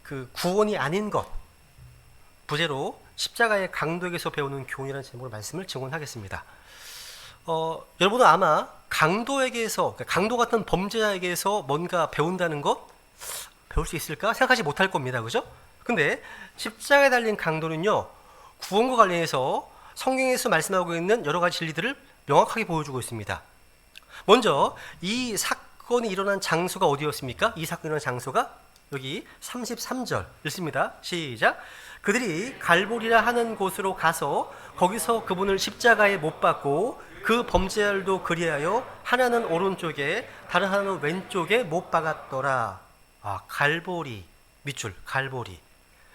그 구원이 아닌 것, 부제로 십자가의 강도에게서 배우는 교훈이라는 제목으로 말씀을 증언하겠습니다. 여러분은 아마 강도에게서, 강도 같은 범죄자에게서 뭔가 배운다는 것 배울 수 있을까 생각하지 못할 겁니다. 그죠? 근데 십자가에 달린 강도는요, 구원과 관련해서 성경에서 말씀하고 있는 여러 가지 진리들을 명확하게 보여주고 있습니다. 먼저 이 사건이 일어난 장소가 어디였습니까? 이 사건이 일어난 장소가 여기 33절 읽습니다. 시작. 그들이 갈보리라 하는 곳으로 가서 거기서 그분을 십자가에 못 박고 그 범죄자들도 그리하여 하나는 오른쪽에 다른 하나는 왼쪽에 못 박았더라. 갈보리, 밑줄 갈보리.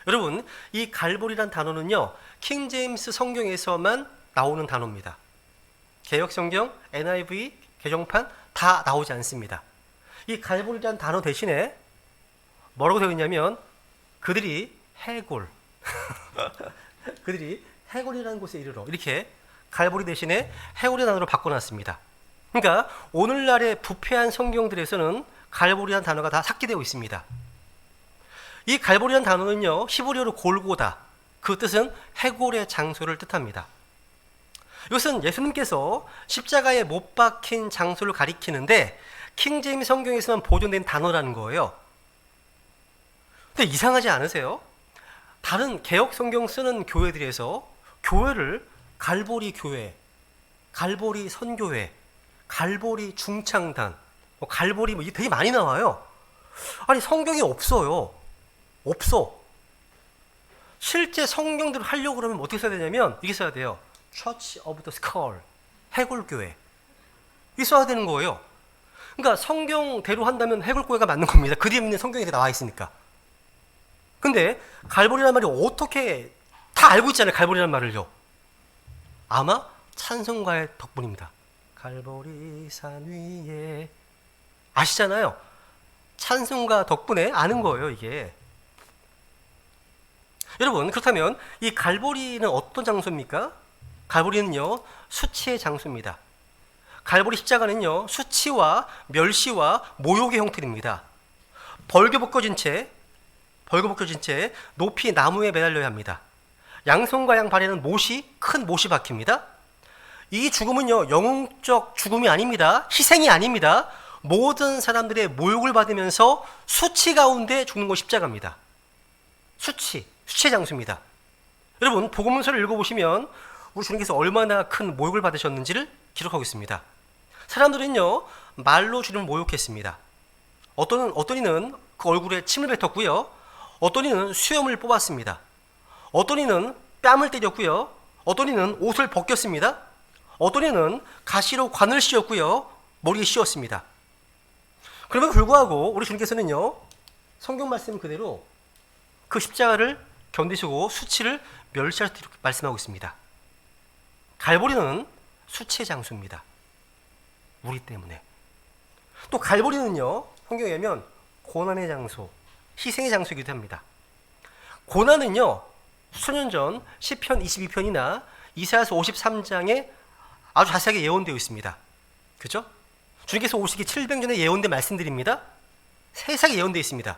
여러분, 이 갈보리란 단어는요, 킹제임스 성경에서만 나오는 단어입니다. 개역성경, NIV, 개정판 다 나오지 않습니다. 이 갈보리란 단어 대신에 뭐라고 되어 있냐면 그들이 해골 그들이 해골이라는 곳에 이르러, 이렇게 갈보리 대신에 해골이라는 단어로 바꿔놨습니다. 그러니까 오늘날의 부패한 성경들에서는 갈보리라는 단어가 다 삭제되어 있습니다. 이 갈보리라는 단어는요, 히브리어로 골고다, 그 뜻은 해골의 장소를 뜻합니다. 이것은 예수님께서 십자가에 못 박힌 장소를 가리키는데 킹제임스 성경에서만 보존된 단어라는 거예요. 근데 이상하지 않으세요? 다른 개역 성경 쓰는 교회들에서 교회를 갈보리 교회, 갈보리 선교회, 갈보리 중창단, 갈보리 이게 되게 많이 나와요. 아니, 성경이 없어요. 없어. 실제 성경들을 하려고 그러면 어떻게 써야 되냐면 이게 써야 돼요. Church of the Skull, 해골교회. 이게 써야 되는 거예요. 그러니까 성경대로 한다면 해골교회가 맞는 겁니다. 그 뒤에 있는 성경에 나와 있으니까. 근데 갈보리라는 말이 어떻게, 다 알고 있잖아요, 갈보리라는 말을요. 아마 찬송가의 덕분입니다. 갈보리 산 위에, 아시잖아요. 찬송가 덕분에 아는 거예요, 이게. 여러분, 그렇다면 이 갈보리는 어떤 장소입니까? 갈보리는요, 수치의 장소입니다. 갈보리 십자가는요, 수치와 멸시와 모욕의 형태입니다. 벌거벗겨진 채 높이 나무에 매달려야 합니다. 양손과 양 발에는 큰 못이 박힙니다. 이 죽음은요, 영웅적 죽음이 아닙니다. 희생이 아닙니다. 모든 사람들의 모욕을 받으면서 수치 가운데 죽는 것이 십자가입니다. 수치의 장소입니다. 여러분, 복음서를 읽어보시면 우리 주님께서 얼마나 큰 모욕을 받으셨는지를 기록하고 있습니다. 사람들은요, 말로 주님을 모욕했습니다. 어떤 이는 그 얼굴에 침을 뱉었고요, 어떤 이는 수염을 뽑았습니다. 어떤 이는 뺨을 때렸고요, 어떤 이는 옷을 벗겼습니다. 어떤 이는 가시로 관을 씌웠고요, 머리에 씌웠습니다. 그럼에도 불구하고 우리 주님께서는요, 성경 말씀 그대로 그 십자가를 견디시고 수치를 멸시하셨다 이렇게 말씀하고 있습니다. 갈보리는 수치의 장소입니다. 우리 때문에. 또 갈보리는요, 성경에 의하면 고난의 장소, 희생의 장소이기도 합니다. 고난은요, 수천 년 전 시편 22편이나 이사야서 53장에 아주 자세하게 예언되어 있습니다. 그죠? 주님께서 오시기 700년에 예언된 말씀들입니다. 세세하게 예언되어 있습니다.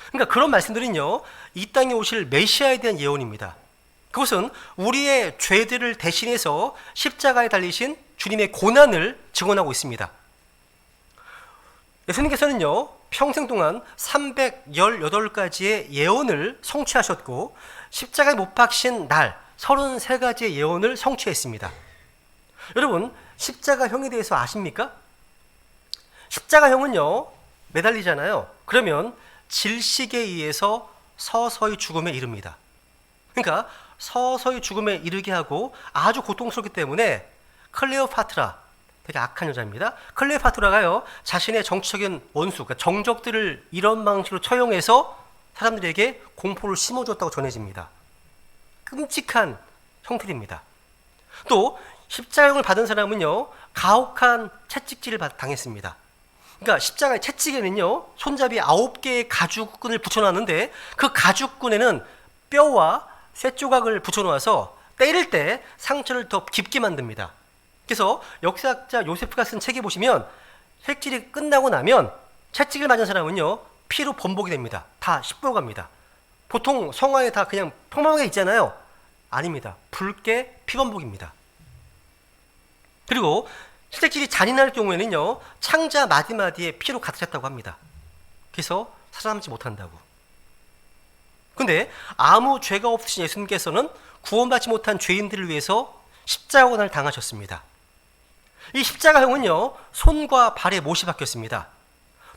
그러니까 그런 말씀들은요, 이 땅에 오실 메시아에 대한 예언입니다. 그것은 우리의 죄들을 대신해서 십자가에 달리신 주님의 고난을 증언하고 있습니다. 예수님께서는요, 평생 동안 318가지의 예언을 성취하셨고 십자가에 못 박힌 날 33가지의 예언을 성취했습니다. 여러분, 십자가형에 대해서 아십니까? 십자가형은요, 매달리잖아요. 그러면 질식에 의해서 서서히 죽음에 이릅니다. 그러니까 서서히 죽음에 이르게 하고 아주 고통스럽기 때문에 클레오파트라, 되게 악한 여자입니다. 클레오파트라가요, 자신의 정치적인 원수, 그러니까 정적들을 이런 방식으로 처형해서 사람들에게 공포를 심어줬다고 전해집니다. 끔찍한 형태입니다. 또 십자가형을 받은 사람은요, 가혹한 채찍질을 당했습니다. 그러니까 십자가의 채찍에는요, 손잡이 9개의 가죽끈을 붙여놨는데 그 가죽끈에는 뼈와 쇠조각을 붙여놓아서 때릴 때 상처를 더 깊게 만듭니다. 그래서 역사학자 요세프가 쓴 책에 보시면 채찍이 끝나고 나면 채찍을 맞은 사람은요, 피로 범벅이 됩니다. 다 시뻘갑니다. 보통 성화에 다 그냥 평범하게 있잖아요. 아닙니다. 붉게 피범벅입니다. 그리고 실직질이 잔인할 경우에는요, 창자 마디마디에 피로 가득 찼다고 합니다. 그래서 살아남지 못한다고. 근데 아무 죄가 없으신 예수님께서는 구원받지 못한 죄인들을 위해서 십자가고난을 당하셨습니다. 이 십자가형은요, 손과 발에 못이 박혔습니다.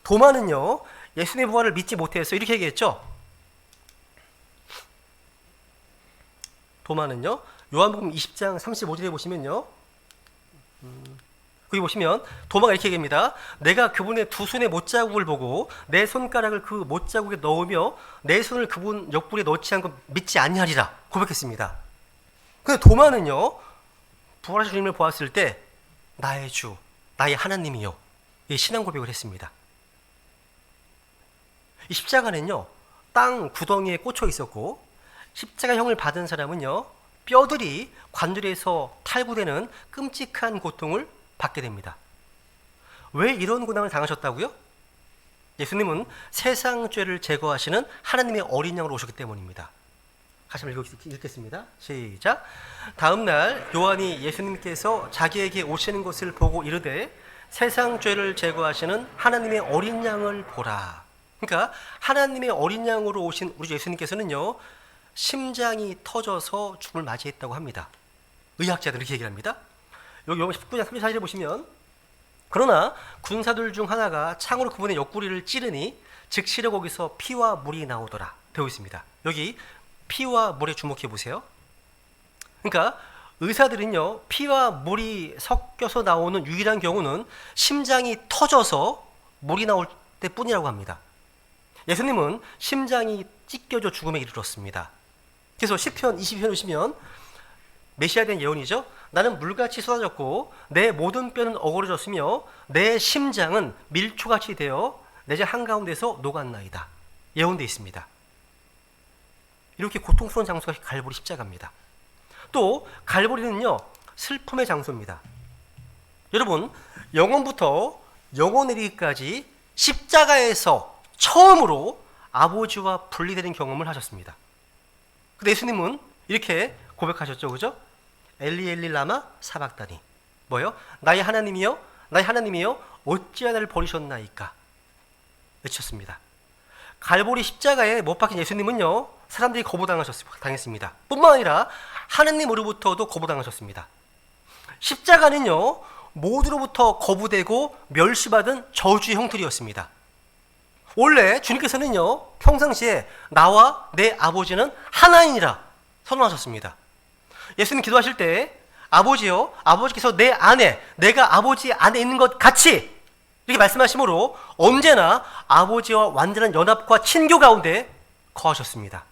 도마는요, 예수님의 부활을 믿지 못해서 이렇게 얘기했죠. 도마는요, 요한복음 20장 35절에 보시면요, 거기 보시면 도마가 이렇게 얘기합니다. 내가 그분의 두 손의 못자국을 보고 내 손가락을 그 못자국에 넣으며 내 손을 그분 옆구리에 넣지 않고 믿지 아니하리라 고백했습니다. 근데 도마는요, 부활하신 주님을 보았을 때 나의 주, 나의 하나님이요, 이 신앙 고백을 했습니다. 이 십자가는요, 땅 구덩이에 꽂혀 있었고, 십자가형을 받은 사람은요, 뼈들이 관절에서 탈구되는 끔찍한 고통을 받게 됩니다. 왜 이런 고난을 당하셨다고요? 예수님은 세상 죄를 제거하시는 하나님의 어린 양으로 오셨기 때문입니다. 다시 한번 읽겠습니다. 시작. 다음 날 요한이 예수님께서 자기에게 오시는 것을 보고 이르되 세상 죄를 제거하시는 하나님의 어린 양을 보라. 그러니까 하나님의 어린 양으로 오신 우리 예수님께서는요, 심장이 터져서 죽음을 맞이했다고 합니다. 의학자들은 이렇게 얘기를 합니다. 여기 19장 34절에 보시면, 그러나 군사들 중 하나가 창으로 그분의 옆구리를 찌르니 즉시로 거기서 피와 물이 나오더라 되어 있습니다. 여기 피와 물에 주목해 보세요. 그러니까 의사들은요, 피와 물이 섞여서 나오는 유일한 경우는 심장이 터져서 물이 나올 때뿐이라고 합니다. 예수님은 심장이 찢겨져 죽음에 이르렀습니다. 그래서 시편 22편 보시면 메시아에 대한 예언이죠. 나는 물같이 쏟아졌고 내 모든 뼈는 어그러졌으며 내 심장은 밀초같이 되어 내 제 한가운데서 녹았나이다. 예언되어 있습니다. 이렇게 고통스러운 장소가 갈보리 십자가입니다. 또 갈보리는요, 슬픔의 장소입니다. 여러분, 영원부터 영원에 이르기까지 십자가에서 처음으로 아버지와 분리되는 경험을 하셨습니다. 근데 예수님은 이렇게 고백하셨죠, 그죠? 엘리 엘리 라마 사박다니. 뭐요? 나의 하나님이여, 나의 하나님이여, 어찌하여 나를 버리셨나이까? 외쳤습니다. 갈보리 십자가에 못 박힌 예수님은요, 사람들이 거부당했습니다. 뿐만 아니라 하나님으로부터도 거부당하셨습니다. 십자가는요, 모두로부터 거부되고 멸시받은 저주의 형틀이었습니다. 원래 주님께서는요, 평상시에 나와 내 아버지는 하나이니라 선언하셨습니다. 예수님 기도하실 때 아버지요, 아버지께서 내 안에, 내가 아버지 안에 있는 것 같이 이렇게 말씀하시므로 언제나 아버지와 완전한 연합과 친교 가운데 거하셨습니다.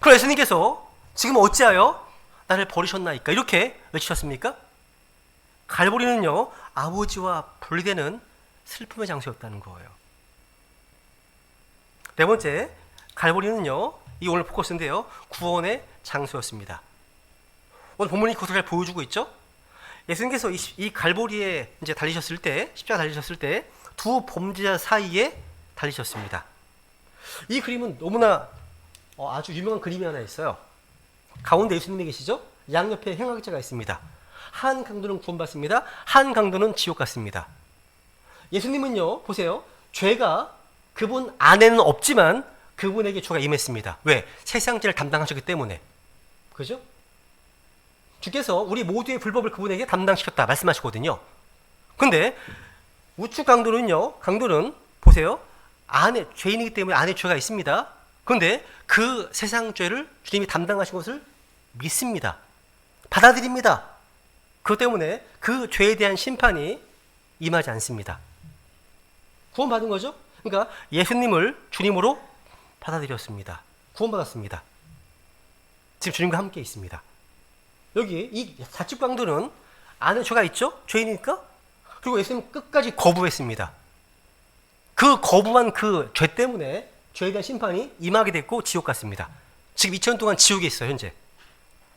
그럼 예수님께서 지금 어찌하여 나를 버리셨나이까 이렇게 외치셨습니까? 갈보리는요, 아버지와 분리되는 슬픔의 장소였다는 거예요. 네 번째, 갈보리는요, 이 오늘 포커스인데요, 구원의 장소였습니다. 오늘 본문이 그것을 잘 보여주고 있죠? 예수님께서 이 갈보리에 이제 달리셨을 때, 십자가 달리셨을 때 두 범죄자 사이에 달리셨습니다. 이 그림은 너무나 아주 유명한 그림이 하나 있어요. 가운데 예수님이 계시죠? 양옆에 행악자가 있습니다. 한 강도는 구원받습니다. 한 강도는 지옥 갔습니다. 예수님은요, 보세요. 죄가 그분 안에는 없지만 그분에게 죄가 임했습니다. 왜? 세상죄를 담당하셨기 때문에. 그죠? 주께서 우리 모두의 불법을 그분에게 담당시켰다 말씀하시거든요. 근데 우측 강도는요, 강도는 보세요. 안에 죄인이기 때문에 안에 죄가 있습니다. 그런데 그 세상 죄를 주님이 담당하신 것을 믿습니다. 받아들입니다. 그것 때문에 그 죄에 대한 심판이 임하지 않습니다. 구원받은 거죠? 그러니까 예수님을 주님으로 받아들였습니다. 구원받았습니다. 지금 주님과 함께 있습니다. 여기 이 좌측 강도는 안에 죄가 있죠? 죄이니까. 그리고 예수님은 끝까지 거부했습니다. 그 거부한 그 죄 때문에 죄에 대한 심판이 임하게 됐고 지옥 갔습니다. 지금 2000년 동안 지옥에 있어요, 현재.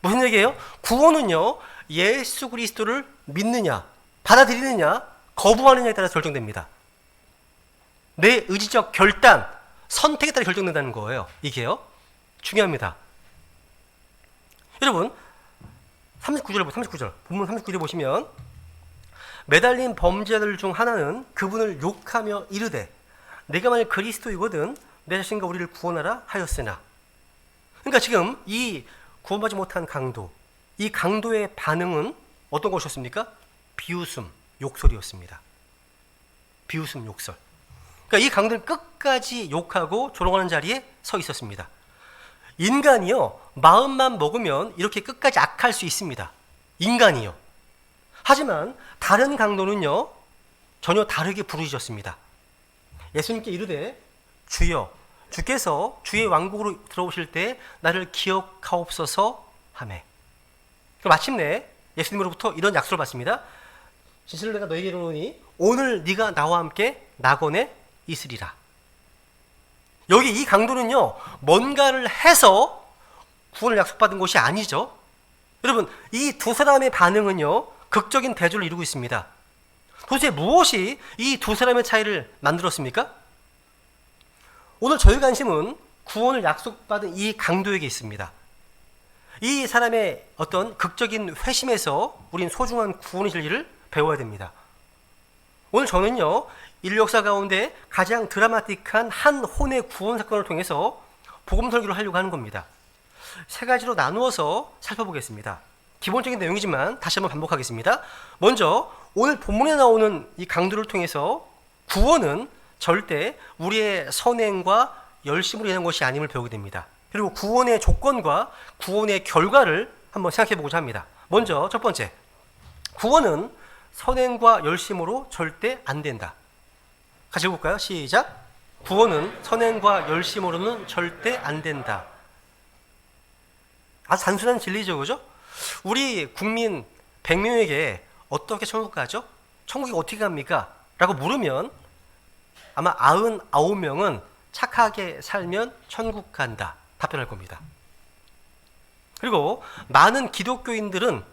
무슨 얘기예요? 구원은요, 예수 그리스도를 믿느냐, 받아들이느냐, 거부하느냐에 따라 결정됩니다. 내 의지적 결단, 선택에 따라 결정된다는 거예요. 이게요. 중요합니다. 여러분 39절 본문 39절 보시면 매달린 범죄자들 중 하나는 그분을 욕하며 이르되 내가 만일 그리스도이거든 내 자신과 우리를 구원하라 하였으나. 그러니까 지금 이 구원받지 못한 강도, 이 강도의 반응은 어떤 것이었습니까? 비웃음, 욕설이었습니다. 비웃음, 욕설. 그러니까 이 강도는 끝까지 욕하고 조롱하는 자리에 서 있었습니다. 인간이요, 마음만 먹으면 이렇게 끝까지 악할 수 있습니다. 인간이요. 하지만 다른 강도는요, 전혀 다르게 부르짖었습니다. 예수님께 이르되 주여, 주께서 주의 왕국으로 들어오실 때 나를 기억하옵소서 하매. 마침내 예수님으로부터 이런 약속을 받습니다. 진실로 내가 너에게 이르노니 오늘 네가 나와 함께 낙원에 있으리라. 여기 이 강도는요, 뭔가를 해서 구원을 약속받은 것이 아니죠. 여러분, 이 두 사람의 반응은요, 극적인 대조를 이루고 있습니다. 도대체 무엇이 이 두 사람의 차이를 만들었습니까? 오늘 저희 관심은 구원을 약속받은 이 강도에게 있습니다. 이 사람의 어떤 극적인 회심에서 우린 소중한 구원의 진리를 배워야 됩니다. 오늘 저는요, 인류 역사 가운데 가장 드라마틱한 한 혼의 구원 사건을 통해서 복음 설교를 하려고 하는 겁니다. 세 가지로 나누어서 살펴보겠습니다. 기본적인 내용이지만 다시 한번 반복하겠습니다. 먼저 오늘 본문에 나오는 이 강도를 통해서 구원은 절대 우리의 선행과 열심으로 인한 것이 아님을 배우게 됩니다. 그리고 구원의 조건과 구원의 결과를 한번 생각해 보고자 합니다. 먼저 첫 번째, 구원은 선행과 열심으로 절대 안 된다. 같이 해볼까요? 시작. 구원은 선행과 열심으로는 절대 안 된다. 아주 단순한 진리죠, 그죠? 우리 국민 100명에게 어떻게 천국 가죠? 천국이 어떻게 갑니까? 라고 물으면 아마 99명은 착하게 살면 천국 간다 답변할 겁니다. 그리고 많은 기독교인들은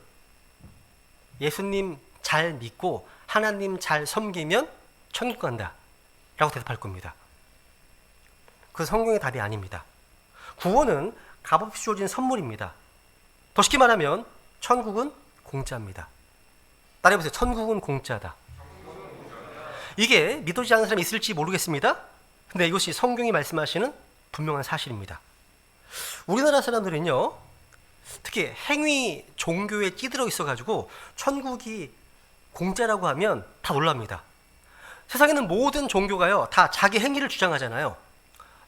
예수님 잘 믿고 하나님 잘 섬기면 천국 간다 라고 대답할 겁니다. 그 성경의 답이 아닙니다. 구원은 값없이 주어진 선물입니다. 더 쉽게 말하면 천국은 공짜입니다. 따라해보세요. 천국은 공짜다. 이게 믿어지지 않는 사람이 있을지 모르겠습니다. 근데 이것이 성경이 말씀하시는 분명한 사실입니다. 우리나라 사람들은요, 특히 행위 종교에 찌들어 있어가지고 천국이 공짜라고 하면 다 놀랍니다. 세상에는 모든 종교가요, 다 자기 행위를 주장하잖아요.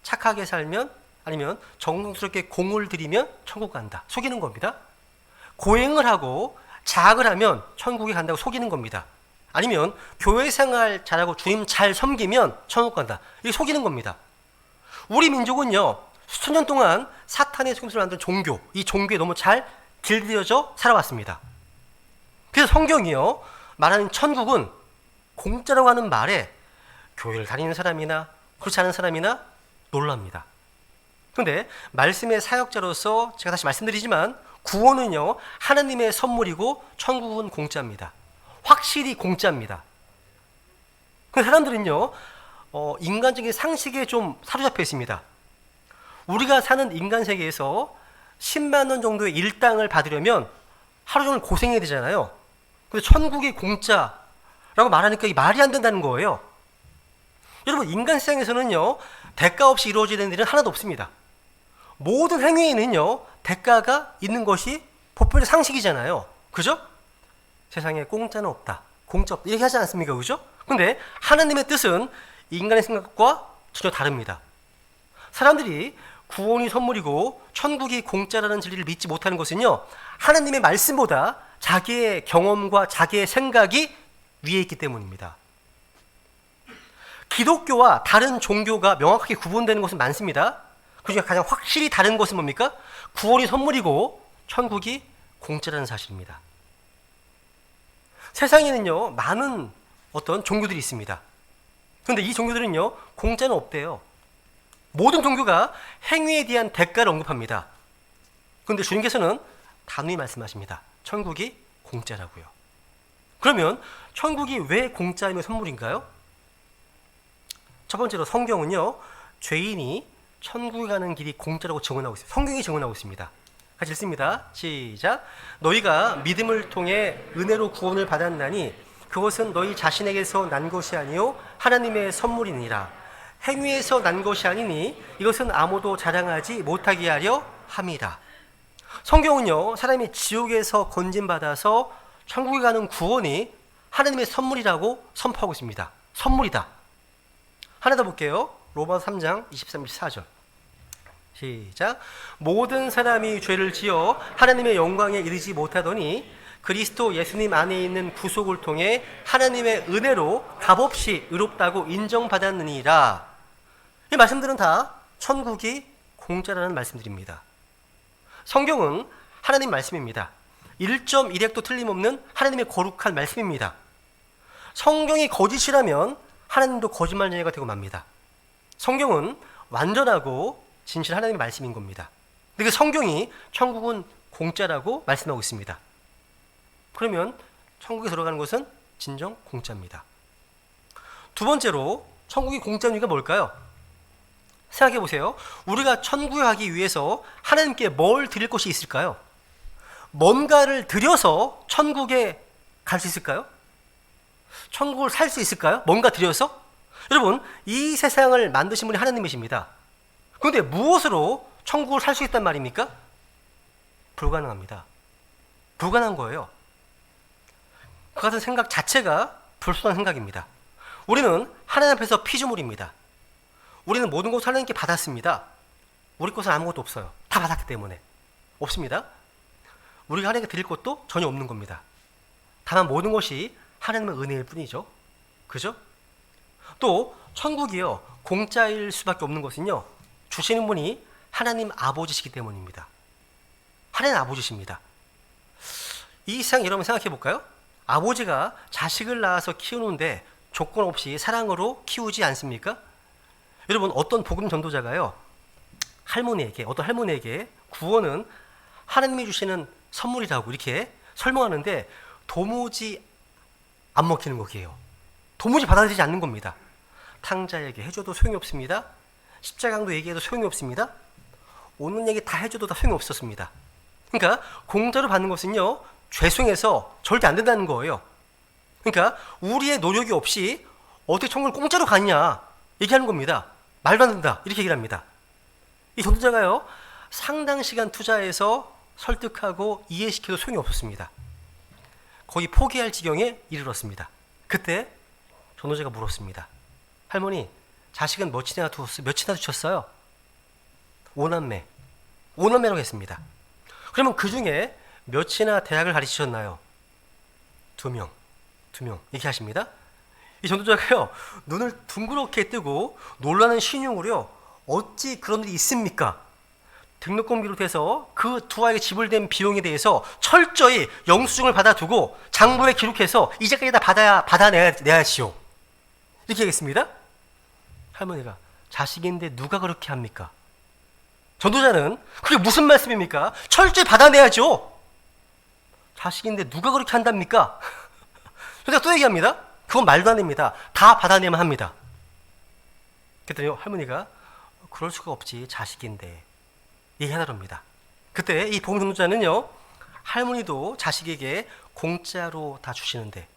착하게 살면, 아니면 정성스럽게 공을 들이면 천국 간다. 속이는 겁니다. 고행을 하고 자학을 하면 천국에 간다고 속이는 겁니다. 아니면 교회 생활 잘하고 주님 잘 섬기면 천국 간다. 이게 속이는 겁니다. 우리 민족은요, 수천 년 동안 사탄의 속임수를 만든 종교, 이 종교에 너무 잘 길들여져 살아왔습니다. 그래서 성경이요, 말하는 천국은 공짜라고 하는 말에 교회를 다니는 사람이나 그렇지 않은 사람이나 놀랍니다. 그런데 말씀의 사역자로서 제가 다시 말씀드리지만 구원은요, 하나님의 선물이고 천국은 공짜입니다. 확실히 공짜입니다. 그 사람들은요, 인간적인 상식에 좀 사로잡혀 있습니다. 우리가 사는 인간 세계에서 10만 원 정도의 일당을 받으려면 하루 종일 고생해야 되잖아요. 근데 천국이 공짜라고 말하니까 이게 말이 안 된다는 거예요. 여러분, 인간 세상에서는요, 대가 없이 이루어져야 되는 일은 하나도 없습니다. 모든 행위에는요, 대가가 있는 것이 보편의 상식이잖아요. 그죠? 세상에 공짜는 없다, 공짜 없다, 이렇게 하지 않습니까? 그죠? 근데 하나님의 뜻은 인간의 생각과 전혀 다릅니다. 사람들이 구원이 선물이고 천국이 공짜라는 진리를 믿지 못하는 것은요, 하나님의 말씀보다 자기의 경험과 자기의 생각이 위에 있기 때문입니다. 기독교와 다른 종교가 명확하게 구분되는 것은 많습니다. 그중에 가장 확실히 다른 것은 뭡니까? 구원이 선물이고 천국이 공짜라는 사실입니다. 세상에는요, 많은 어떤 종교들이 있습니다. 그런데 이 종교들은요, 공짜는 없대요. 모든 종교가 행위에 대한 대가를 언급합니다. 그런데 주님께서는 단호히 말씀하십니다. 천국이 공짜라고요. 그러면 천국이 왜 공짜이며 선물인가요? 첫 번째로 성경은요, 죄인이 천국에 가는 길이 공짜라고 증언하고 있어요. 성경이 증언하고 있습니다. 같이 읽습니다. 시작. 너희가 믿음을 통해 은혜로 구원을 받았나니 그것은 너희 자신에게서 난 것이 아니요 하나님의 선물이니라. 행위에서 난 것이 아니니 이것은 아무도 자랑하지 못하게 하려 함이라. 성경은요, 사람이 지옥에서 건진받아서 천국에 가는 구원이 하나님의 선물이라고 선포하고 있습니다. 선물이다. 하나 더 볼게요. 로마서 3장 23, 24절. 시작. 모든 사람이 죄를 지어 하나님의 영광에 이르지 못하더니 그리스도 예수님 안에 있는 구속을 통해 하나님의 은혜로 값없이 의롭다고 인정받았느니라. 이 말씀들은 다 천국이 공짜라는 말씀들입니다. 성경은 하나님 말씀입니다. 1.1핵도 틀림없는 하나님의 거룩한 말씀입니다. 성경이 거짓이라면 하나님도 거짓말쟁이가 되고 맙니다. 성경은 완전하고 진실 하나님의 말씀인 겁니다. 근데 그 성경이 천국은 공짜라고 말씀하고 있습니다. 그러면 천국에 들어가는 것은 진정 공짜입니다. 두 번째로 천국이 공짜인 이유가 뭘까요? 생각해 보세요. 우리가 천국에 가기 위해서 하나님께 뭘 드릴 것이 있을까요? 뭔가를 드려서 천국에 갈 수 있을까요? 천국을 살 수 있을까요? 뭔가 드려서? 여러분, 이 세상을 만드신 분이 하나님이십니다. 그런데 무엇으로 천국을 살 수 있단 말입니까? 불가능합니다. 불가능한 거예요. 그 같은 생각 자체가 불순한 생각입니다. 우리는 하나님 앞에서 피조물입니다. 우리는 모든 것을 하나님께 받았습니다. 우리 것은 아무것도 없어요. 다 받았기 때문에. 없습니다. 우리가 하나님께 드릴 것도 전혀 없는 겁니다. 다만 모든 것이 하나님의 은혜일 뿐이죠. 그죠? 또 천국이요, 공짜일 수밖에 없는 것은요, 주시는 분이 하나님 아버지시기 때문입니다. 하나님 아버지십니다. 이 세상 여러분 생각해 볼까요? 아버지가 자식을 낳아서 키우는데 조건 없이 사랑으로 키우지 않습니까? 여러분, 어떤 복음 전도자가요, 어떤 할머니에게 구원은 하나님이 주시는 선물이라고 이렇게 설명하는데 도무지 안 먹히는 거기에요. 도무지 받아들이지 않는 겁니다. 탕자에게 해줘도 소용이 없습니다. 십자강도 얘기해도 소용이 없습니다. 오는 얘기 다 해줘도 다 소용이 없었습니다. 그러니까 공짜로 받는 것은요, 죄송해서 절대 안 된다는 거예요. 그러니까 우리의 노력이 없이 어떻게 천국을 공짜로 가냐 얘기하는 겁니다. 말도 안 된다 이렇게 얘기를 합니다. 이 전도자가요, 상당 시간 투자해서 설득하고 이해시켜도 소용이 없었습니다. 거의 포기할 지경에 이르렀습니다. 그때 전도자가 물었습니다. 할머니, 자식은 몇이나 두셨어요? 5남매라고 했습니다. 그러면 그 중에 몇이나 대학을 가르치셨나요? 2명 이렇게 하십니다. 이 전도자가요, 눈을 둥그렇게 뜨고 놀라는 신용으로요, 어찌 그런 일이 있습니까? 등록금 비롯해서 그 두 아이에게 지불된 비용에 대해서 철저히 영수증을 받아두고 장부에 기록해서 이자까지 다 받아내야지요. 이렇게 얘기했습니다. 할머니가, 자식인데 누가 그렇게 합니까? 전도자는 그게 무슨 말씀입니까? 철저히 받아내야죠. 자식인데 누가 그렇게 한답니까? 전도자가 또 얘기합니다. 그건 말도 안 됩니다. 다 받아내면 합니다. 그랬더니 할머니가, 그럴 수가 없지, 자식인데 얘기하더랍니다. 그때 이 복음 전도자는요, 할머니도 자식에게 공짜로 다 주시는데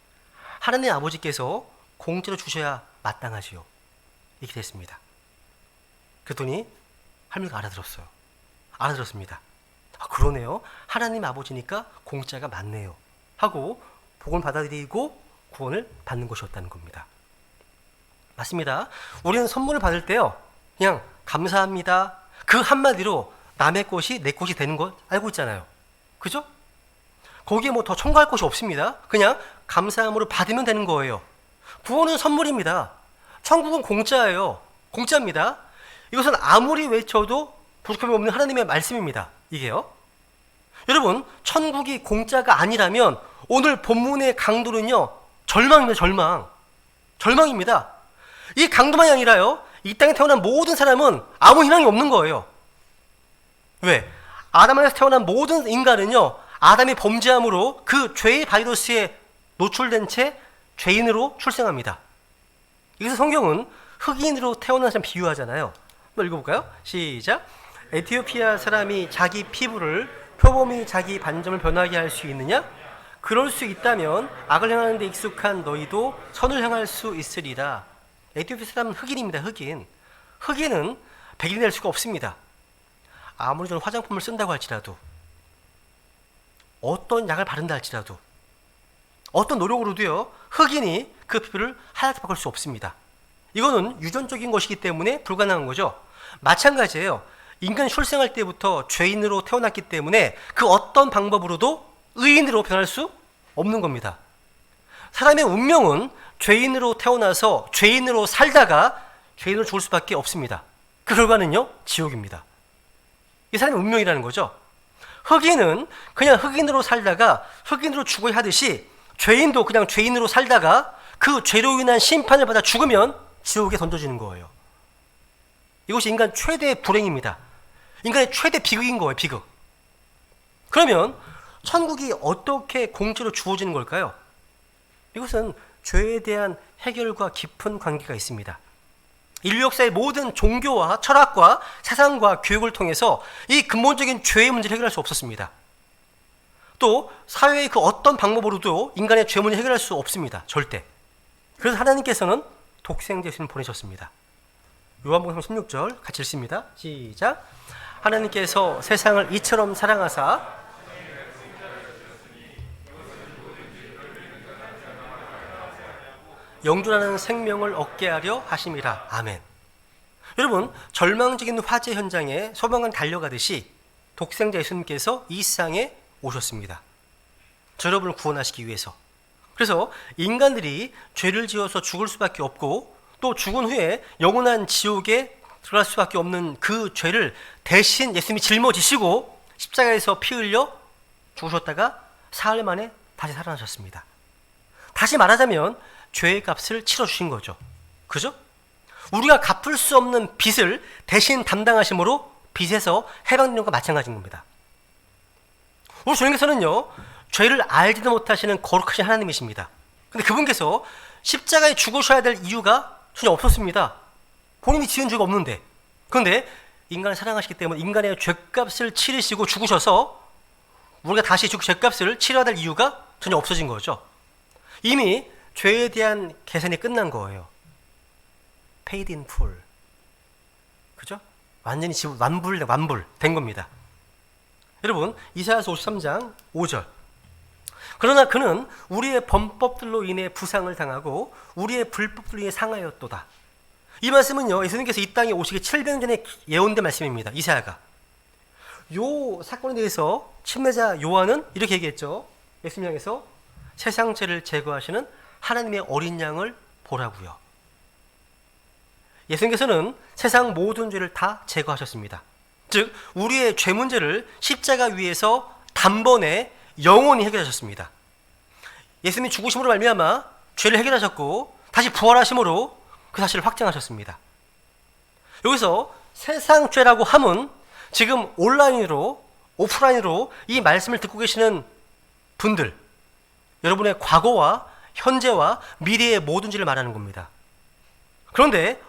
하나님 아버지께서 공짜로 주셔야 마땅하지요. 이렇게 됐습니다. 그랬더니 할머니가 알아들었습니다. 아, 그러네요. 하나님 아버지니까 공짜가 맞네요 하고 복음을 받아들이고 구원을 받는 것이었다는 겁니다. 맞습니다. 우리는 선물을 받을 때요, 그냥 감사합니다, 그 한마디로 남의 것이 내 것이 되는 거 알고 있잖아요. 그죠? 거기에 뭐 더 첨가할 것이 없습니다. 그냥 감사함으로 받으면 되는 거예요. 구원은 선물입니다. 천국은 공짜예요. 공짜입니다. 이것은 아무리 외쳐도 부족함이 없는 하나님의 말씀입니다. 이게요. 여러분, 천국이 공짜가 아니라면 오늘 본문의 강도는요, 절망입니다. 절망입니다. 이 강도만이 아니라요, 이 땅에 태어난 모든 사람은 아무 희망이 없는 거예요. 왜? 아담에서 태어난 모든 인간은요, 아담이 범죄함으로 그 죄의 바이러스에 노출된 채 죄인으로 출생합니다. 여기서 성경은 흑인으로 태어난 사람 비유하잖아요. 한번 읽어볼까요? 시작. 에티오피아 사람이 자기 피부를 표범이 자기 반점을 변하게 할 수 있느냐? 그럴 수 있다면 악을 행하는 데 익숙한 너희도 선을 행할 수 있으리라. 에티오피아 사람은 흑인입니다. 흑인은 백인이 될 수가 없습니다. 아무리 저는 화장품을 쓴다고 할지라도, 어떤 약을 바른다 할지라도, 어떤 노력으로도요, 흑인이 그 피부를 하얗게 바꿀 수 없습니다. 이거는 유전적인 것이기 때문에 불가능한 거죠. 마찬가지예요. 인간이 출생할 때부터 죄인으로 태어났기 때문에 그 어떤 방법으로도 의인으로 변할 수 없는 겁니다. 사람의 운명은 죄인으로 태어나서 죄인으로 살다가 죄인으로 죽을 수밖에 없습니다. 그 결과는요, 지옥입니다. 이 사람의 운명이라는 거죠. 흑인은 그냥 흑인으로 살다가 흑인으로 죽어야 하듯이 죄인도 그냥 죄인으로 살다가 그 죄로 인한 심판을 받아 죽으면 지옥에 던져지는 거예요. 이것이 인간 최대의 불행입니다. 인간의 최대 비극인 거예요, 비극. 그러면 천국이 어떻게 공짜로 주어지는 걸까요? 이것은 죄에 대한 해결과 깊은 관계가 있습니다. 인류 역사의 모든 종교와 철학과 사상과 교육을 통해서 이 근본적인 죄의 문제를 해결할 수 없었습니다. 또 사회의 그 어떤 방법으로도 인간의 죄 문제를 해결할 수 없습니다. 절대. 그래서 하나님께서는 독생자 예수님을 보내셨습니다. 요한복음 16절 같이 읽습니다. 시작. 하나님께서 세상을 이처럼 사랑하사 영존하는 생명을 얻게 하려 하심이라. 아멘. 여러분, 절망적인 화재 현장에 소방관 달려가듯이 독생자 예수님께서 이 세상에 오셨습니다. 저 여러분을 구원하시기 위해서. 그래서 인간들이 죄를 지어서 죽을 수밖에 없고 또 죽은 후에 영원한 지옥에 들어갈 수밖에 없는 그 죄를 대신 예수님이 짊어지시고 십자가에서 피 흘려 죽으셨다가 사흘 만에 다시 살아나셨습니다. 다시 말하자면 죄의 값을 치러주신 거죠. 그죠? 우리가 갚을 수 없는 빚을 대신 담당하심으로 빚에서 해방되는 것과 마찬가지인 겁니다. 우리 주님께서는요, 죄를 알지도 못하시는 거룩하신 하나님이십니다. 근데 그분께서 십자가에 죽으셔야 될 이유가 전혀 없었습니다. 본인이 지은 죄가 없는데. 그런데 인간을 사랑하시기 때문에 인간의 죄값을 치르시고 죽으셔서 우리가 다시 죄값을 치러야 될 이유가 전혀 없어진 거죠. 이미 죄에 대한 계산이 끝난 거예요. Paid in full. 그죠? 완전히 완불된 겁니다. 여러분, 이사야서 53장 5절. 그러나 그는 우리의 범법들로 인해 부상을 당하고 우리의 불법들로 인해 상하였도다. 이 말씀은요, 예수님께서 이 땅에 오시기 700년 전에 예언된 말씀입니다. 이사야가. 요 사건에 대해서 침례자 요한은 이렇게 얘기했죠. 예수님 향해서 세상 죄를 제거하시는 하나님의 어린 양을 보라고요. 예수님께서는 세상 모든 죄를 다 제거하셨습니다. 즉 우리의 죄 문제를 십자가 위에서 단번에 영원히 해결하셨습니다. 예수님이 죽으심으로 말미암아 죄를 해결하셨고 다시 부활하심으로 그 사실을 확증하셨습니다. 여기서 세상 죄라고 함은 지금 온라인으로 오프라인으로 이 말씀을 듣고 계시는 분들, 여러분의 과거와 현재와 미래의 모든 죄를 말하는 겁니다. 그런데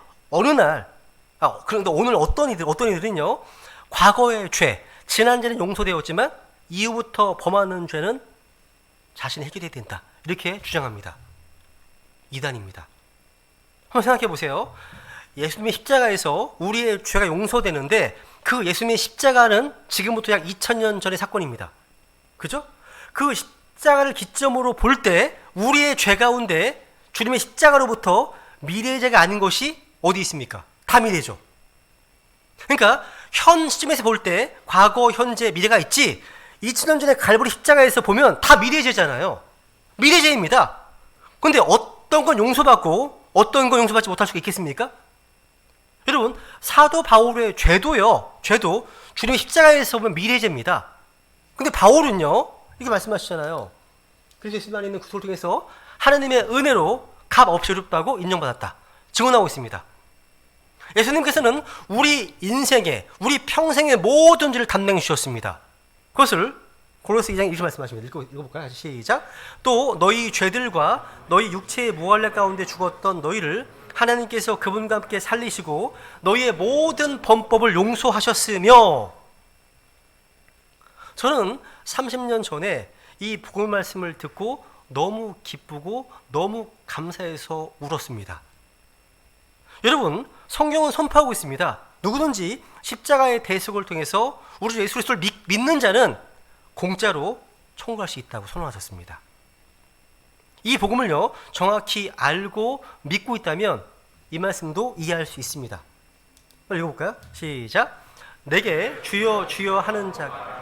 그런데 오늘 어떤 이들은요, 과거의 죄, 지난 죄는 용서되었지만 이후부터 범하는 죄는 자신이 해결해야 된다, 이렇게 주장합니다. 이단입니다. 한번 생각해 보세요. 예수님의 십자가에서 우리의 죄가 용서되는데 그 예수님의 십자가는 지금부터 약 2000년 전의 사건입니다. 그죠? 그 십자가를 기점으로 볼 때 우리의 죄 가운데 주님의 십자가로부터 미래의 죄가 아닌 것이 어디 있습니까? 다 미래죠. 그러니까 현 시점에서 볼 때 과거, 현재, 미래가 있지 2000년 전에 갈보리 십자가에서 보면 다 미래의 죄잖아요. 미래의 죄입니다. 그런데 어떤 건 용서받고 어떤 건 용서받지 못할 수가 있겠습니까? 여러분, 사도 바울의 죄도 주님의 십자가에서 보면 미래의 죄입니다. 근데 바울은요, 이렇게 말씀하시잖아요. 그래서 예수님 안에 있는 구속을 통해서 하나님의 은혜로 값 없이 의롭다고 인정받았다, 증언하고 있습니다. 예수님께서는 우리 인생의, 우리 평생의 모든 죄를 담당해 주셨습니다. 그것을 고린도서 2장 20절 말씀하십니다. 읽어볼까요? 시작. 또 너희 죄들과 너희 육체의 무할례 가운데 죽었던 너희를 하나님께서 그분과 함께 살리시고 너희의 모든 범법을 용서하셨으며. 저는 30년 전에 이 복음 말씀을 듣고 너무 기쁘고 너무 감사해서 울었습니다. 여러분, 성경은 선포하고 있습니다. 누구든지 십자가의 대속을 통해서 우리 주 예수 그리스도를 믿는 자는 공짜로 천국할 수 있다고 선언하셨습니다. 이 복음을요, 정확히 알고 믿고 있다면 이 말씀도 이해할 수 있습니다. 읽어볼까요? 시작. 내게 주여 주여 하는 자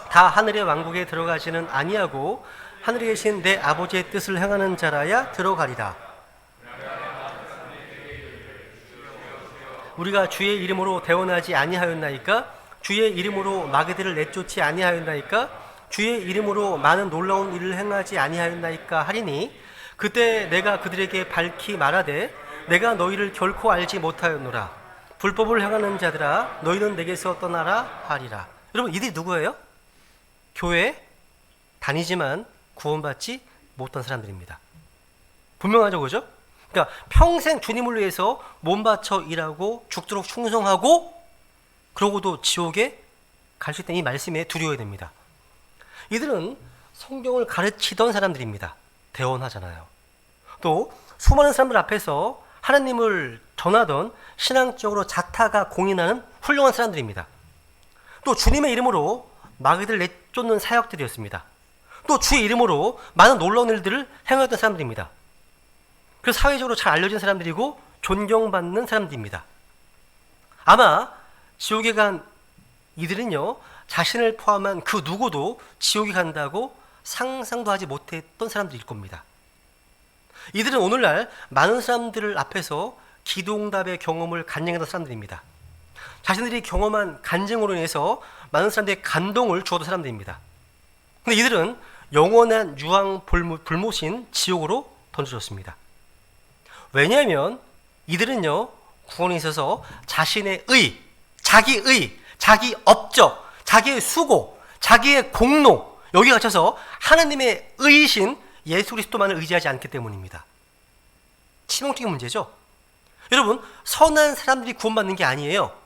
다 하늘의 왕국에 들어가지는 아니하고 하늘에 계신 내 아버지의 뜻을 행하는 자라야 들어가리라. 우리가 주의 이름으로 대언하지 아니하였나이까? 주의 이름으로 마귀들을 내쫓지 아니하였나이까? 주의 이름으로 많은 놀라운 일을 행하지 아니하였나이까 하리니 그때 내가 그들에게 밝히 말하되 내가 너희를 결코 알지 못하였노라. 불법을 행하는 자들아 너희는 내게서 떠나라 하리라. 여러분, 이들이 누구예요? 교회 다니지만 구원받지 못한 사람들입니다. 분명하죠, 그죠? 그러니까 평생 주님을 위해서 몸 바쳐 일하고 죽도록 충성하고 그러고도 지옥에 갈 수 있다는 이 말씀에 두려워야 됩니다. 이들은 성경을 가르치던 사람들입니다. 대언하잖아요. 또 수많은 사람들 앞에서 하나님을 전하던 신앙적으로 자타가 공인하는 훌륭한 사람들입니다. 또 주님의 이름으로 마귀들 내쫓는 사역들이었습니다. 또 주의 이름으로 많은 놀라운 일들을 행하던 사람들입니다. 그래서 사회적으로 잘 알려진 사람들이고 존경받는 사람들입니다. 아마 지옥에 간 이들은요, 자신을 포함한 그 누구도 지옥에 간다고 상상도 하지 못했던 사람들일 겁니다. 이들은 오늘날 많은 사람들 앞에서 기도응답의 경험을 간증하던 사람들입니다. 자신들이 경험한 간증으로 인해서 많은 사람들의 감동을 주었던 사람들입니다. 근데 이들은 영원한 유황 불못인 지옥으로 던져졌습니다. 왜냐하면 이들은요, 구원에 있어서 자신의 자기 업적, 자기의 수고, 자기의 공로, 여기에 갇혀서 하나님의 의이신 예수 그리스도만을 의지하지 않기 때문입니다. 치명적인 문제죠. 여러분, 선한 사람들이 구원받는 게 아니에요.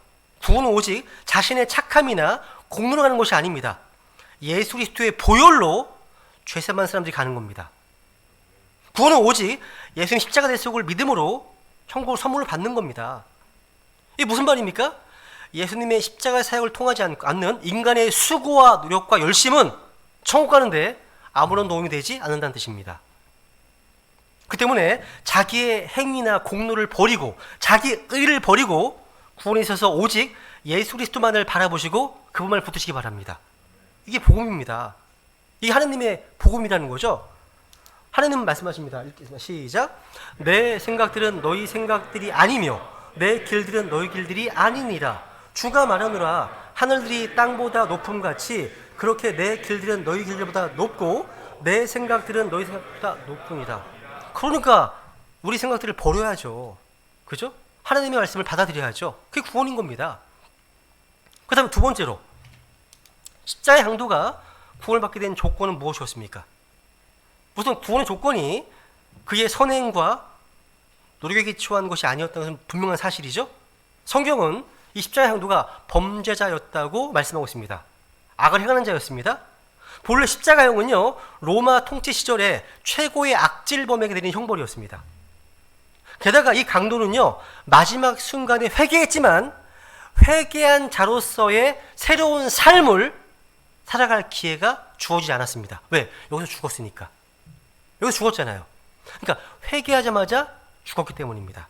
구원은 오직 자신의 착함이나 공로로 가는 것이 아닙니다. 예수 그리스도의 보혈로 죄사만 사람들이 가는 겁니다. 구원은 오직 예수님 십자가 대속을 믿음으로 천국을 선물로 받는 겁니다. 이게 무슨 말입니까? 예수님의 십자가 사역을 통하지 않는 인간의 수고와 노력과 열심은 천국 가는데 아무런 도움이 되지 않는다는 뜻입니다. 그 때문에 자기의 행위나 공로를 버리고 자기 의를 버리고 구원에 있어서 오직 예수 그리스도만을 바라보시고 그분만 붙드시기 바랍니다. 이게 복음입니다. 이게 하나님의 복음이라는 거죠. 하나님은 말씀하십니다. 시작. 내 생각들은 너희 생각들이 아니며 내 길들은 너희 길들이 아니니라. 주가 말하노라. 하늘들이 땅보다 높음같이 그렇게 내 길들은 너희 길들보다 높고 내 생각들은 너희 생각보다 높으니라. 그러니까 우리 생각들을 버려야죠. 그죠? 하나님의 말씀을 받아들여야죠. 그게 구원인 겁니다. 그 다음에 두 번째로, 십자가의 강도가 구원을 받게 된 조건은 무엇이었습니까? 우선 구원의 조건이 그의 선행과 노력에 기초한 것이 아니었다는 것은 분명한 사실이죠. 성경은 이 십자가의 강도가 범죄자였다고 말씀하고 있습니다. 악을 행하는 자였습니다. 본래 십자가형은요, 로마 통치 시절에 최고의 악질범에게 내린 형벌이었습니다. 게다가 이 강도는요, 마지막 순간에 회개했지만 회개한 자로서의 새로운 삶을 살아갈 기회가 주어지지 않았습니다. 왜? 여기서 죽었으니까. 여기서 죽었잖아요. 그러니까 회개하자마자 죽었기 때문입니다.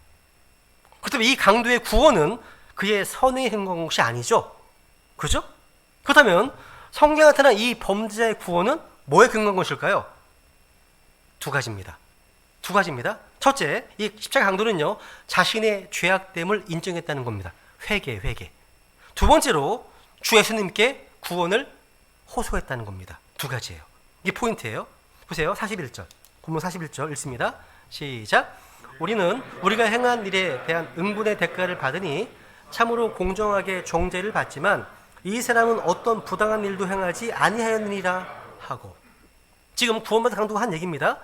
그렇다면 이 강도의 구원은 그의 선행에 근거한 것이 아니죠. 그렇죠? 그렇다면 성경에 나타난 이 범죄자의 구원은 뭐에 근거한 것일까요? 두 가지입니다. 첫째, 이 십자가 강도는요, 자신의 죄악됨을 인정했다는 겁니다. 회개. 두 번째로 주 예수님께 구원을 호소했다는 겁니다. 두 가지예요. 이게 포인트예요. 보세요. 41절. 본문 41절 읽습니다. 시작. 우리는 우리가 행한 일에 대한 응분의 대가를 받으니 참으로 공정하게 정죄를 받지만 이 사람은 어떤 부당한 일도 행하지 아니하였느니라 하고. 지금 구원받은 강도가 한 얘기입니다.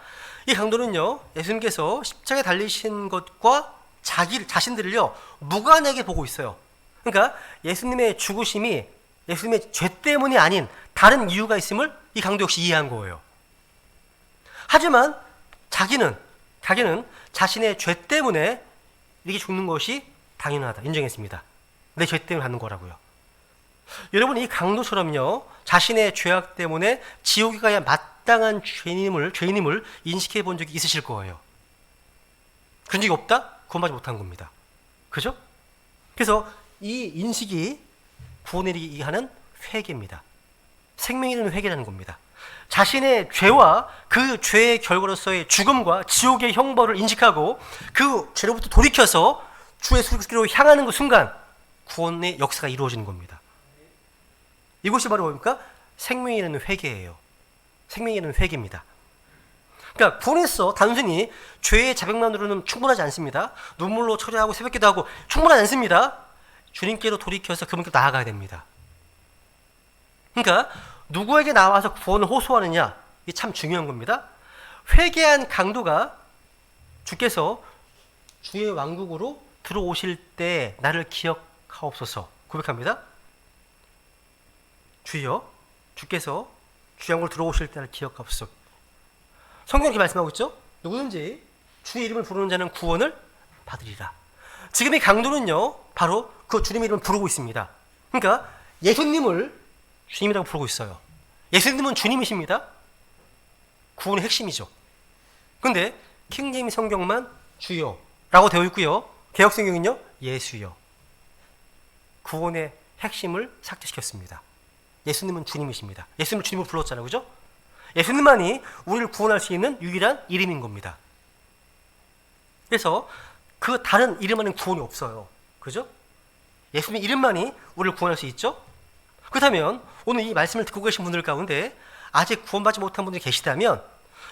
이 강도는요, 예수님께서 십자가에 달리신 것과 자신들을요 무관하게 보고 있어요. 그러니까 예수님의 죽으심이 예수님의 죄 때문이 아닌 다른 이유가 있음을 이 강도 역시 이해한 거예요. 하지만 자기는 자신의 죄 때문에 이렇게 죽는 것이 당연하다 인정했습니다. 내 죄 때문에 하는 거라고요. 여러분, 이 강도처럼요 자신의 죄악 때문에 지옥에 가야 마땅한 죄인임을 인식해 본 적이 있으실 거예요. 그런 적이 없다? 구원받지 못한 겁니다. 그죠? 그래서 이 인식이 구원에 이르게 하는 회개입니다. 생명이 되는 회개라는 겁니다. 자신의 죄와 그 죄의 결과로서의 죽음과 지옥의 형벌을 인식하고 그 죄로부터 돌이켜서 주의 수리로 향하는 그 순간 구원의 역사가 이루어지는 겁니다. 이것이 바로 뭡니까? 생명이 되는 회개예요. 생명이 되는 회개입니다. 그러니까 구원에서 단순히 죄의 자백만으로는 충분하지 않습니다. 눈물로 처리하고 새벽기도 하고 충분하지 않습니다. 주님께로 돌이켜서 그분께 나아가야 됩니다. 그러니까 누구에게 나와서 구원을 호소하느냐, 이게 참 중요한 겁니다. 회개한 강도가 주께서 주의 왕국으로 들어오실 때 나를 기억하옵소서 고백합니다. 주여, 주께서 주의 왕국으로 들어오실 때 나를 기억하옵소서. 성경이 이렇게 말씀하고 있죠. 누구든지 주의 이름을 부르는 자는 구원을 받으리라. 지금 이 강도는요 바로 그 주님의 이름을 부르고 있습니다. 그러니까 예수님을 주님이라고 부르고 있어요. 예수님은 주님이십니다. 구원의 핵심이죠. 그런데 킹제임스 성경만 주여 라고 되어 있고요, 개역 성경은요 예수여. 구원의 핵심을 삭제시켰습니다. 예수님은 주님이십니다. 예수님을 주님으로 불렀잖아요. 그죠? 예수님만이 우리를 구원할 수 있는 유일한 이름인 겁니다. 그래서 그 다른 이름 안에는 구원이 없어요. 그죠? 예수님 이름만이 우리를 구원할 수 있죠? 그렇다면 오늘 이 말씀을 듣고 계신 분들 가운데 아직 구원받지 못한 분들이 계시다면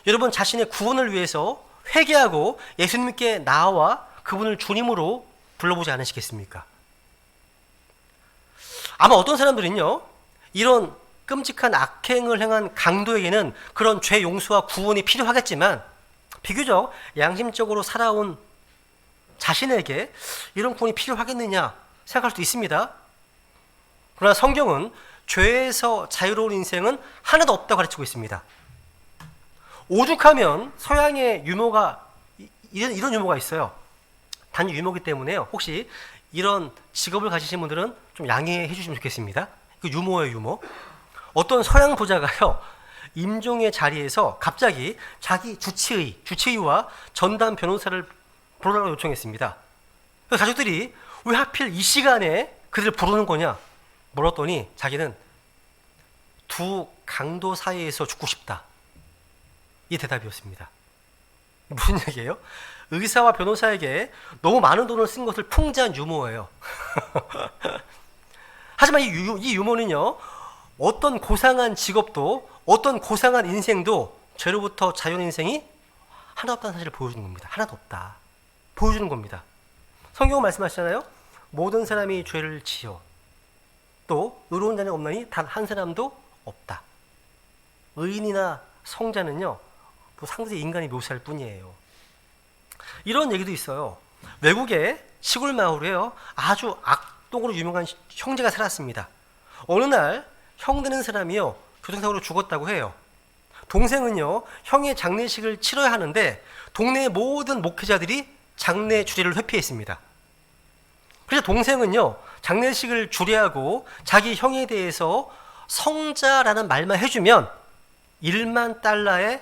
여러분 자신의 구원을 위해서 회개하고 예수님께 나와 그분을 주님으로 불러보지 않으시겠습니까? 아마 어떤 사람들은요 이런 끔찍한 악행을 행한 강도에게는 그런 죄 용서와 구원이 필요하겠지만 비교적 양심적으로 살아온 자신에게 이런 구원이 필요하겠느냐 생각할 수도 있습니다. 그러나 성경은 죄에서 자유로운 인생은 하나도 없다고 가르치고 있습니다. 오죽하면 서양의 유머가 이런 유머가 있어요. 단지 유머이기 때문에요. 혹시 이런 직업을 가지신 분들은 좀 양해해 주시면 좋겠습니다. 그 유머예요, 유머. 어떤 서양 부자가요 임종의 자리에서 갑자기 자기 주치의와 전담 변호사를 부르라고 요청했습니다. 그래서 가족들이 왜 하필 이 시간에 그들을 부르는 거냐 물었더니 자기는 두 강도 사이에서 죽고 싶다, 이 대답이었습니다. 무슨 얘기예요? 의사와 변호사에게 너무 많은 돈을 쓴 것을 풍자한 유머예요. 하지만 이 유머는요 어떤 고상한 직업도 어떤 고상한 인생도 죄로부터 자유로운 인생이 하나도 없다는 사실을 보여주는 겁니다. 하나도 없다 보여주는 겁니다. 성경은 말씀하시잖아요. 모든 사람이 죄를 지어 또 의로운 자는 없나니 단 한 사람도 없다. 의인이나 성자는요 상대적 인간이 묘사할 뿐이에요. 이런 얘기도 있어요. 외국의 시골 마을에요 아주 악독으로 유명한 형제가 살았습니다. 어느 날 형 되는 사람이요 교통사고로 죽었다고 해요. 동생은요 형의 장례식을 치러야 하는데 동네의 모든 목회자들이 장례 주례를 회피했습니다. 그래서 동생은요 장례식을 주례하고 자기 형에 대해서 성자라는 말만 해주면 $10,000에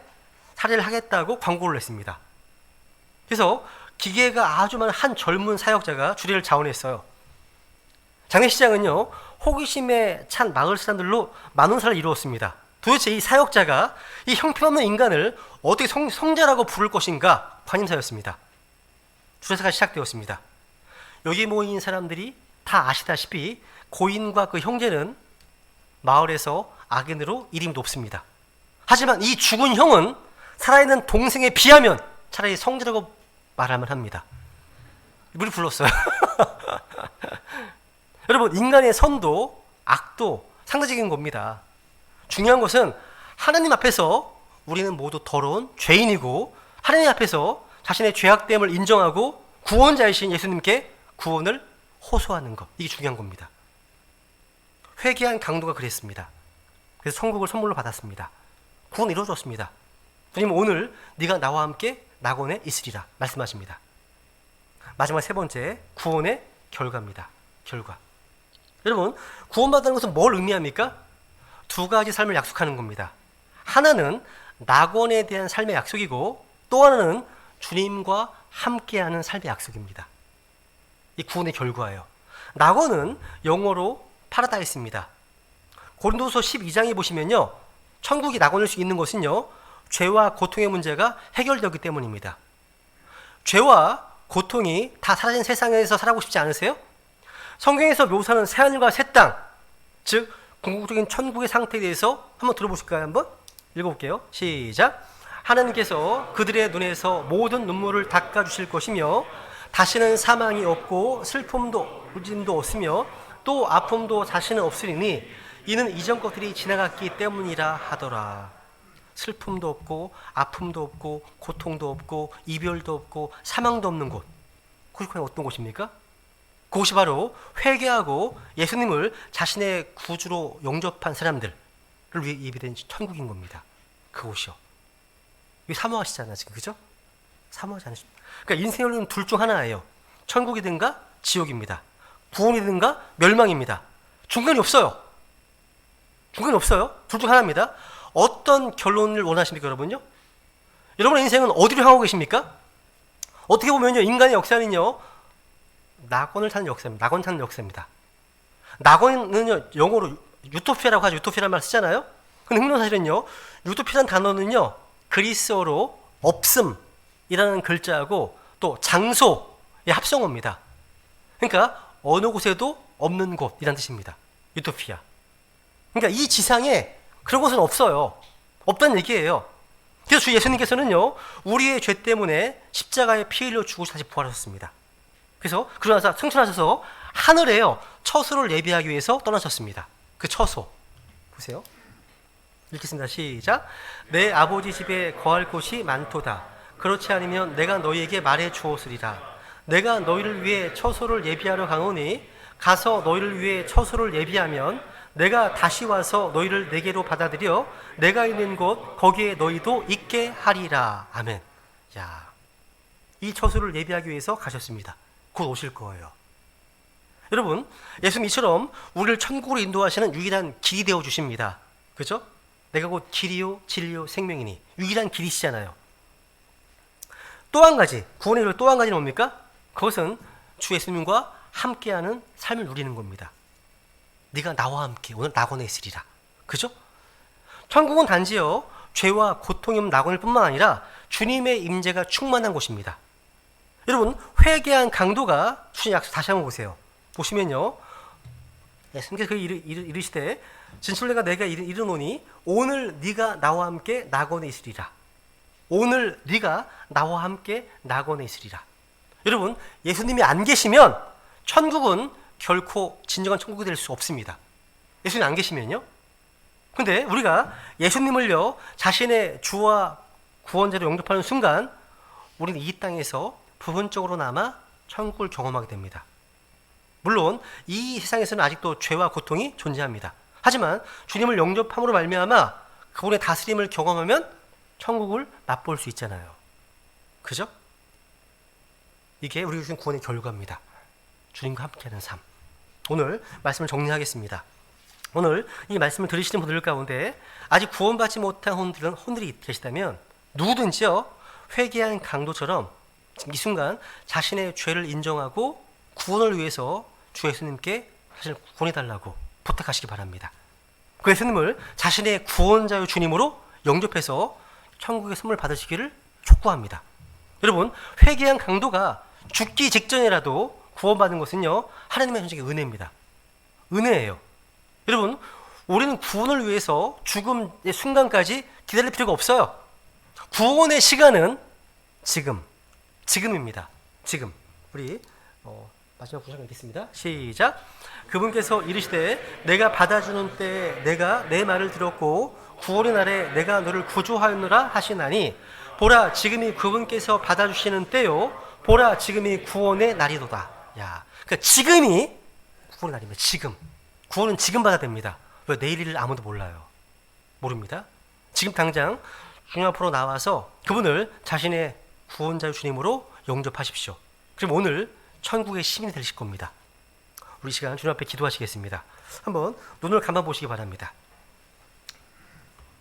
살해를 하겠다고 광고를 했습니다. 그래서 기계가 아주 많은 한 젊은 사역자가 주례를 자원했어요. 장례식장은요 호기심에 찬 마을 사람들로 만원사를 이루었습니다. 도대체 이 사역자가 이 형편없는 인간을 어떻게 성자라고 부를 것인가 관심사였습니다. 주례사가 시작되었습니다. 여기 모인 사람들이 다 아시다시피 고인과 그 형제는 마을에서 악인으로 이름이 높습니다. 하지만 이 죽은 형은 살아있는 동생에 비하면 차라리 성자라고 말하면 합니다. 우리 불렀어요. 여러분 인간의 선도 악도 상대적인 겁니다. 중요한 것은 하나님 앞에서 우리는 모두 더러운 죄인이고 하나님 앞에서 자신의 죄악됨을 인정하고 구원자이신 예수님께 구원을 호소하는 것, 이게 중요한 겁니다. 회개한 강도가 그랬습니다. 그래서 천국을 선물로 받았습니다. 구원 이루어졌습니다. 주님 오늘 네가 나와 함께 낙원에 있으리라 말씀하십니다. 마지막 세 번째, 구원의 결과입니다. 결과. 여러분, 구원받는 것은 뭘 의미합니까? 두 가지 삶을 약속하는 겁니다. 하나는 낙원에 대한 삶의 약속이고, 또 하나는 주님과 함께하는 삶의 약속입니다. 이 구원의 결과예요. 낙원은 영어로 파라다이스입니다. 고린도서 12장에 보시면요, 천국이 낙원일 수 있는 것은요, 죄와 고통의 문제가 해결되기 때문입니다. 죄와 고통이 다 사라진 세상에서 살아보고 싶지 않으세요? 성경에서 묘사하는 새하늘과 새 땅, 즉 궁극적인 천국의 상태에 대해서 한번 들어보실까요? 한번 읽어볼게요. 시작. 하나님께서 그들의 눈에서 모든 눈물을 닦아주실 것이며 다시는 사망이 없고 슬픔도 울림도 없으며 또 아픔도 다시는 없으리니 이는 이전 것들이 지나갔기 때문이라 하더라. 슬픔도 없고 아픔도 없고 고통도 없고 이별도 없고 사망도 없는 곳, 그곳이 어떤 곳입니까? 그곳이 바로 회개하고 예수님을 자신의 구주로 영접한 사람들을 위해 예비된 천국인 겁니다. 그곳이요. 이거 사모하시잖아요, 지금, 그죠? 사모하지 않으십니까? 그러니까 인생은 둘 중 하나예요. 천국이든가 지옥입니다. 구원이든가 멸망입니다. 중간이 없어요. 중간이 없어요. 둘 중 하나입니다. 어떤 결론을 원하십니까, 여러분요? 여러분의 인생은 어디로 향하고 계십니까? 어떻게 보면요, 인간의 역사는요, 낙원을 타는 역사입니다. 낙원 타는 역사입니다. 낙원은요, 영어로 유토피아라고 하죠. 유토피아라는 말 쓰잖아요. 근데 흥미로운 사실은요, 유토피아라는 단어는요, 그리스어로 없음이라는 글자하고 또 장소의 합성어입니다. 그러니까 어느 곳에도 없는 곳이라는 뜻입니다. 유토피아. 그러니까 이 지상에 그런 곳은 없어요. 없다는 얘기예요. 그래서 주 예수님께서는요, 우리의 죄 때문에 십자가에 피 흘려 죽으셔서 다시 부활하셨습니다. 그래서 그러나서 승천하셔서 하늘에요, 처소를 예비하기 위해서 떠나셨습니다. 그 처소 보세요. 읽겠습니다. 시작. 내 아버지 집에 거할 곳이 많도다. 그렇지 않으면 내가 너희에게 말해 주었으리라. 내가 너희를 위해 처소를 예비하러 가오니 가서 너희를 위해 처소를 예비하면 내가 다시 와서 너희를 내게로 받아들여 내가 있는 곳 거기에 너희도 있게 하리라. 아멘. 야, 이 처소를 예비하기 위해서 가셨습니다. 곧 오실 거예요. 여러분, 예수님 이처럼 우리를 천국으로 인도하시는 유일한 길이 되어 주십니다. 그죠? 내가 곧 길이요 진리요 생명이니, 유일한 길이시잖아요. 또 한 가지, 구원의 길 또 한 가지는 뭡니까? 그것은 주 예수님과 함께하는 삶을 누리는 겁니다. 네가 나와 함께 오늘 낙원에 있으리라. 그죠? 천국은 단지요, 죄와 고통이 없는 낙원일 뿐만 아니라 주님의 임재가 충만한 곳입니다. 여러분, 회개한 강도가 주신 약속 다시 한번 보세요. 보시면요, 예수님께서 이르시되 진술내가 내가 이르노니 오늘 네가 나와 함께 낙원에 있으리라. 오늘 네가 나와 함께 낙원에 있으리라. 여러분, 예수님이 안 계시면 천국은 결코 진정한 천국이 될 수 없습니다. 예수님 안 계시면요. 근데 우리가 예수님을요, 자신의 주와 구원자로 영접하는 순간 우리는 이 땅에서 부분적으로나마 천국을 경험하게 됩니다. 물론 이 세상에서는 아직도 죄와 고통이 존재합니다. 하지만 주님을 영접함으로 말미암아 그분의 다스림을 경험하면 천국을 맛볼 수 있잖아요. 그죠? 이게 우리 주신 구원의 결과입니다. 주님과 함께하는 삶. 오늘 말씀을 정리하겠습니다. 오늘 이 말씀을 들으시는 분들 가운데 아직 구원받지 못한 혼들이 계시다면 누구든지요, 회개한 강도처럼 이 순간 자신의 죄를 인정하고 구원을 위해서 주 예수님께 사실 구원해달라고 부탁하시기 바랍니다. 그 예수님을 자신의 구원자의 주님으로 영접해서 천국의 선물 받으시기를 촉구합니다. 여러분, 회개한 강도가 죽기 직전이라도 구원받은 것은요, 하나님의 전적인 은혜입니다. 은혜예요. 여러분, 우리는 구원을 위해서 죽음의 순간까지 기다릴 필요가 없어요. 구원의 시간은 지금입니다. 지금. 우리 마지막 구절 읽겠습니다. 시작. 그분께서 이르시되 내가 받아주는 때에 내가 내 말을 들었고 구원의 날에 내가 너를 구조하였노라 하시나니 보라, 지금이 그분께서 받아주시는 때요 보라 지금이 구원의 날이로다. 야, 그러니까 지금이 구원의 날입니다. 지금 구원은 지금 받아야 됩니다. 왜? 내일 일을 아무도 몰라요. 모릅니다. 지금 당장 주님 앞으로 나와서 그분을 자신의 구원자의 주님으로 영접하십시오. 그럼 오늘 천국의 시민이 되실 겁니다. 우리 시간 주님 앞에 기도하시겠습니다. 한번 눈을 감아 보시기 바랍니다.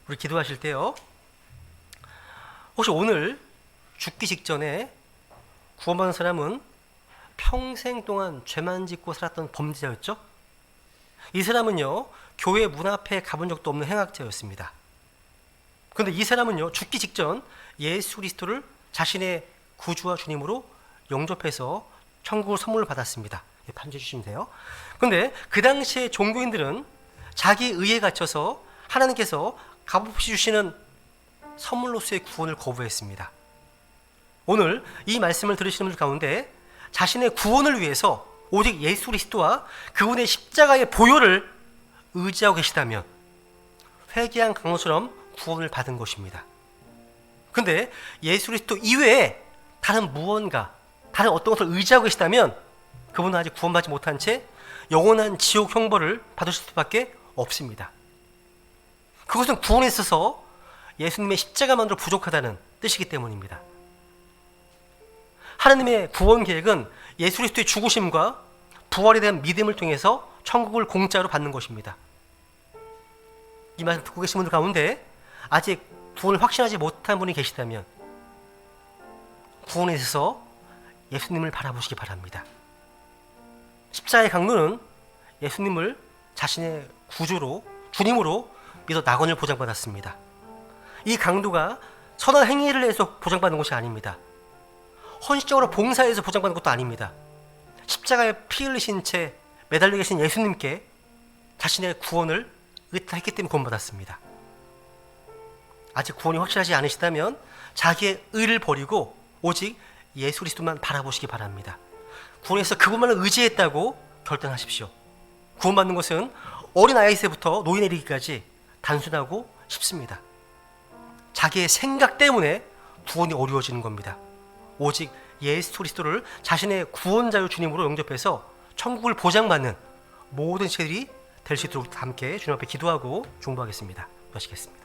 우리 기도하실 때요, 혹시 오늘 죽기 직전에 구원받은 사람은 평생 동안 죄만 짓고 살았던 범죄자였죠? 이 사람은요, 교회 문 앞에 가본 적도 없는 행악자였습니다. 그런데 이 사람은요, 죽기 직전 예수 그리스도를 자신의 구주와 주님으로 영접해서 천국을 선물을 받았습니다. 판지해 주시면 돼요. 그런데 그 당시에 종교인들은 자기 의에 갇혀서 하나님께서 값없이 주시는 선물로서의 구원을 거부했습니다. 오늘 이 말씀을 들으시는 분들 가운데 자신의 구원을 위해서 오직 예수 그리스도와 그분의 십자가의 보혈을 의지하고 계시다면 회개한 강도처럼 구원을 받은 것입니다. 그런데 예수 그리스도 이외에 다른 무언가, 다른 어떤 것을 의지하고 계시다면 그분은 아직 구원받지 못한 채 영원한 지옥 형벌을 받으실 수밖에 없습니다. 그것은 구원에 있어서 예수님의 십자가만으로 부족하다는 뜻이기 때문입니다. 하나님의 구원 계획은 예수 그리스도의 죽으심과 부활에 대한 믿음을 통해서 천국을 공짜로 받는 것입니다. 이 말씀 듣고 계신 분들 가운데 아직 구원을 확신하지 못한 분이 계시다면 구원에 있어서 예수님을 바라보시기 바랍니다. 십자가의 강도는 예수님을 자신의 구주로, 주님으로 믿어 낙원을 보장받았습니다. 이 강도가 선한 행위를 해서 보장받는 것이 아닙니다. 헌신적으로 봉사해서 보장받는 것도 아닙니다. 십자가에 피 흘리신 채 매달려 계신 예수님께 자신의 구원을 의탁했기 때문에 구원받았습니다. 아직 구원이 확실하지 않으시다면 자기의 의를 버리고 오직 예수 그리스도만 바라보시기 바랍니다. 구원에서 그분만을 의지했다고 결단하십시오. 구원받는 것은 어린 아이에서부터 노인에 이르기까지 단순하고 쉽습니다. 자기의 생각 때문에 구원이 어려워지는 겁니다. 오직 예수 그리스도를 자신의 구원자요 주님으로 영접해서 천국을 보장받는 모든 시들이 될 수 있도록 함께 주님 앞에 기도하고 중보하겠습니다. 마치겠습니다.